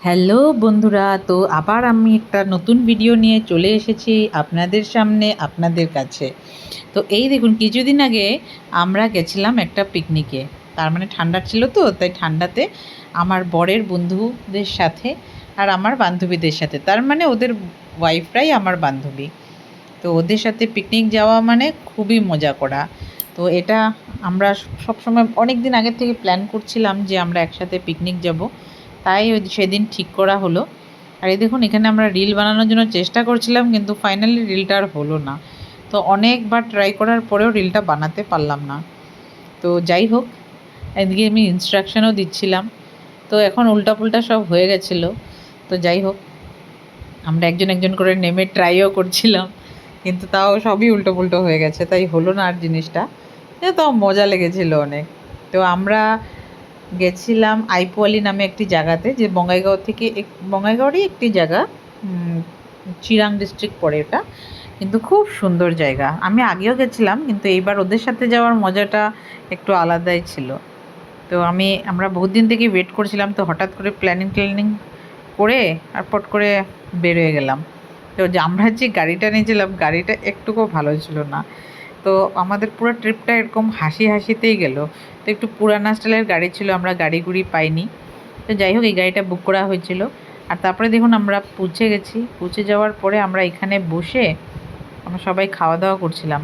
Hello বন্ধুরা, তো আবার আমি একটা নতুন ভিডিও নিয়ে চলে এসেছি আপনাদের সামনে, আপনাদের কাছে। তো এই দেখুন, কিছুদিন আগে আমরা গেছিলাম একটা পিকনিকে। তার মানে ঠান্ডা ছিল, তো তাই ঠান্ডাতে আমার বরের বন্ধুদের সাথে আর আমার বান্ধবীদের সাথে, তার মানে ওদের ওয়াইফরাই আমার বান্ধবী। তো ওদের সাথে পিকনিক যাওয়া মানে খুবই মজা করা। তো এটা আমরা সবসময় অনেক দিন আগের থেকে প্ল্যান করছিলাম যে আমরা একসাথে পিকনিক যাব, তাই সেদিন ঠিক করা হলো। আর এই দেখুন, এখানে আমরা রিল বানানোর জন্য চেষ্টা করছিলাম, কিন্তু ফাইনালি রিলটা আর হলো না। তো অনেকবার ট্রাই করার পরেও রিলটা বানাতে পারলাম না। তো যাই হোক, এদিকে আমি ইনস্ট্রাকশনও দিচ্ছিলাম, তো এখন উল্টাপুল্টা সব হয়ে গেছিলো। তো যাই হোক, আমরা একজন একজন করে নেমে ট্রাইও করছিলাম, কিন্তু তাও সবই উল্টোপুল্টো হয়ে গেছে, তাই হলো না আর জিনিসটা। তাও মজা লেগেছিল অনেক। তো আমরা গেছিলাম আইপোয়ালি নামে একটি জায়গাতে, যে বঙ্গাইগাঁও থেকে বঙ্গাইগাঁওরই একটি জায়গা, চিরাং ডিস্ট্রিক্ট পড়ে ওটা। কিন্তু খুব সুন্দর জায়গা। আমি আগেও গেছিলাম, কিন্তু এইবার ওদের সাথে যাওয়ার মজাটা একটু আলাদাই ছিল। তো আমরা বহুত দিন থেকে ওয়েট করছিলাম, তো হঠাৎ করে প্ল্যানিং করে আর পট করে বের হয়ে গেলাম। তো আমরা যে গাড়িটা নিয়েছিলাম, গাড়িটা একটুকুও ভালো ছিল না। তো আমাদের পুরো ট্রিপটা এরকম হাসি হাসিতেই গেল। তো একটু পুরানা স্টাইলের গাড়ি ছিল, আমরা গাড়ি গুড়ি পাইনি। তো যাই হোক, এই গাড়িটা বুক করা হয়েছিল। আর তারপরে দেখুন, আমরা পৌঁছে গেছি। পৌঁছে যাওয়ার পরে আমরা এখানে বসে আমরা সবাই খাওয়া দাওয়া করছিলাম।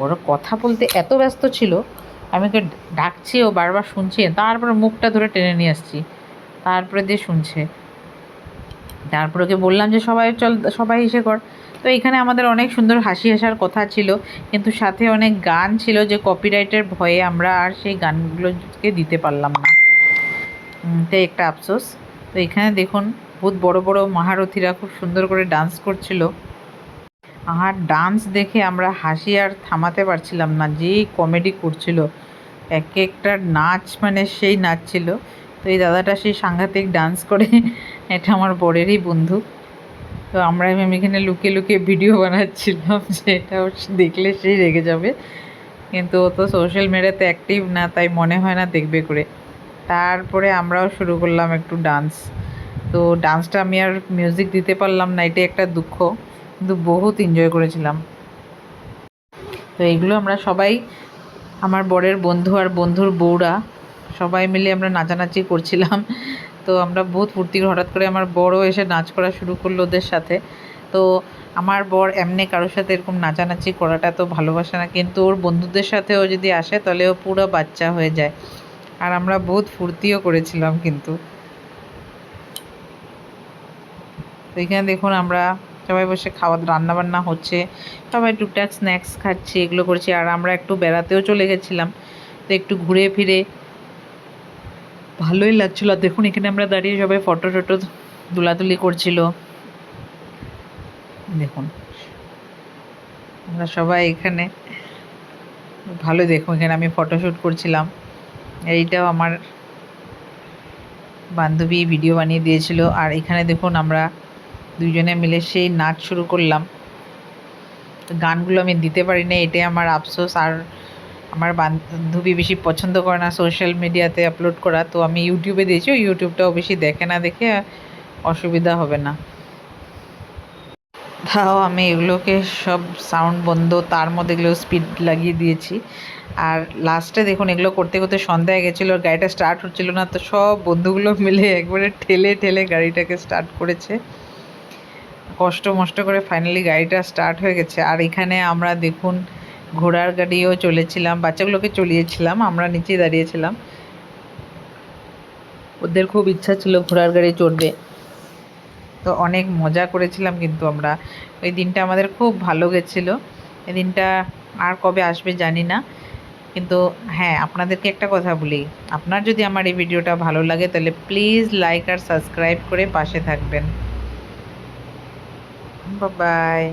ওরা কথা বলতে এত ব্যস্ত ছিল, আমি ওকে ডাকছি, ও বারবার শুনছে, তারপরে মুখটা ধরে টেনে নিয়ে আসছি, তারপরে দিয়ে শুনছে। তারপর ওকে বললাম যে সবাই চল, সবাই এসে কর। তো এখানে আমাদের অনেক সুন্দর হাসি আসার কথা ছিল, কিন্তু সাথে অনেক গান ছিল, যে কপিরাইটের ভয়ে আমরা আর সেই গানগুলোকে দিতে পারলাম না। তাই একটা আফসোস। তো এখানে দেখুন, বহুত বড় বড় মহারথীরা খুব সুন্দর করে ডান্স করছিল। আর ডান্স দেখে আমরা হাসি আর থামাতে পারছিলাম না, যেই কমেডি করছিল। এক একটা নাচ মানে সেই নাচ ছিল। তো এই দাদাটা সেই সাংঘাতিক ডান্স করে, এটা আমার বরেরই বন্ধু। তো আমরা এখানে লুকিয়ে লুকিয়ে ভিডিও বানাচ্ছিলাম, যেটা দেখলে সেই রেগে যাবে, কিন্তু ও তো সোশ্যাল মিডিয়াতে অ্যাক্টিভ না, তাই মনে হয় না দেখবে করে। তারপরে আমরাও শুরু করলাম একটু ডান্স। তো ডান্সটা আমি আর মিউজিক দিতে পারলাম না, এটাই একটা দুঃখ, কিন্তু বহুত এনজয় করেছিলাম। তো এইগুলো আমরা সবাই, আমার বরের বন্ধু আর বন্ধুর বউরা সবাই মিলে আমরা নাচানাচি করছিলাম। তো আমরা বহুত ফুর্তি, হঠাৎ করে আমার বড়ও এসে নাচ করা শুরু করলো ওদের সাথে। তো আমার বর এমনি কারোর সাথে এরকম নাচানাচি করাটা তো ভালোবাসে না, কিন্তু ওর বন্ধুদের সাথেও যদি আসে তাহলে ও পুরো বাচ্চা হয়ে যায়। আর আমরা বহুত ফুর্তিও করেছিলাম কিন্তু। তো এখানে দেখুন, আমরা সবাই বসে রান্নাবান্না হচ্ছে, সবাই টুকটাক স্ন্যাক্স খাচ্ছি, এগুলো করছি। আর আমরা একটু বেড়াতেও চলে গেছিলাম, তো একটু ঘুরে ফিরে ভালোই লাগছিলো। আর দেখুন, এখানে আমরা দাঁড়িয়ে সবাই ফটো টটো তুলাতুলি করছিল। দেখুন, আমরা সবাই এখানে ভালো, দেখুন এখানে আমি ফটোশ্যুট করছিলাম। এইটাও আমার বান্ধবী ভিডিও বানিয়ে দিয়েছিল। আর এখানে দেখুন, আমরা দুজনে মিলে সেই নাচ শুরু করলাম। গানগুলো আমি দিতে পারি না, এটাই আমার আফসোস। আর আমার বান্ধবী বেশি পছন্দ করে না সোশ্যাল মিডিয়াতে আপলোড করা, তো আমি ইউটিউবে দিয়েছি। ইউটিউবটাও বেশি দেখে না, দেখে অসুবিধা হবে না। তাও আমি এগুলোকে সব সাউন্ড বন্ধ, তার মধ্যে এগুলো স্পিড লাগিয়ে দিয়েছি। আর লাস্টে দেখুন, এগুলো করতে করতে সন্ধ্যা হয়ে গেছিলো, গাড়িটা স্টার্ট হচ্ছিল না। তো সব বন্ধুগুলো মিলে একবারে ঠেলে ঠেলে গাড়িটাকে স্টার্ট করেছে, কষ্ট মষ্ট করে ফাইনালি গাড়িটা স্টার্ট হয়ে গেছে। আর এখানে আমরা দেখুন, ঘোড়ার গাড়িও চলেছিলাম, বাচ্চাগুলোকে চলিয়েছিলাম, আমরা নিচে দাঁড়িয়েছিলাম। ওদের খুব ইচ্ছা ছিল ঘোড়ার গাড়ি চড়বে, তো অনেক মজা করেছিলাম। কিন্তু আমরা, ওই দিনটা আমাদের খুব ভালো গেছিলো। এই দিনটা আর কবে আসবে জানি না। কিন্তু হ্যাঁ, আপনাদেরকে একটা কথা বলি, আপনার যদি আমার এই ভিডিওটা ভালো লাগে তাহলে প্লিজ লাইক আর সাবস্ক্রাইব করে পাশে থাকবেন। বাই।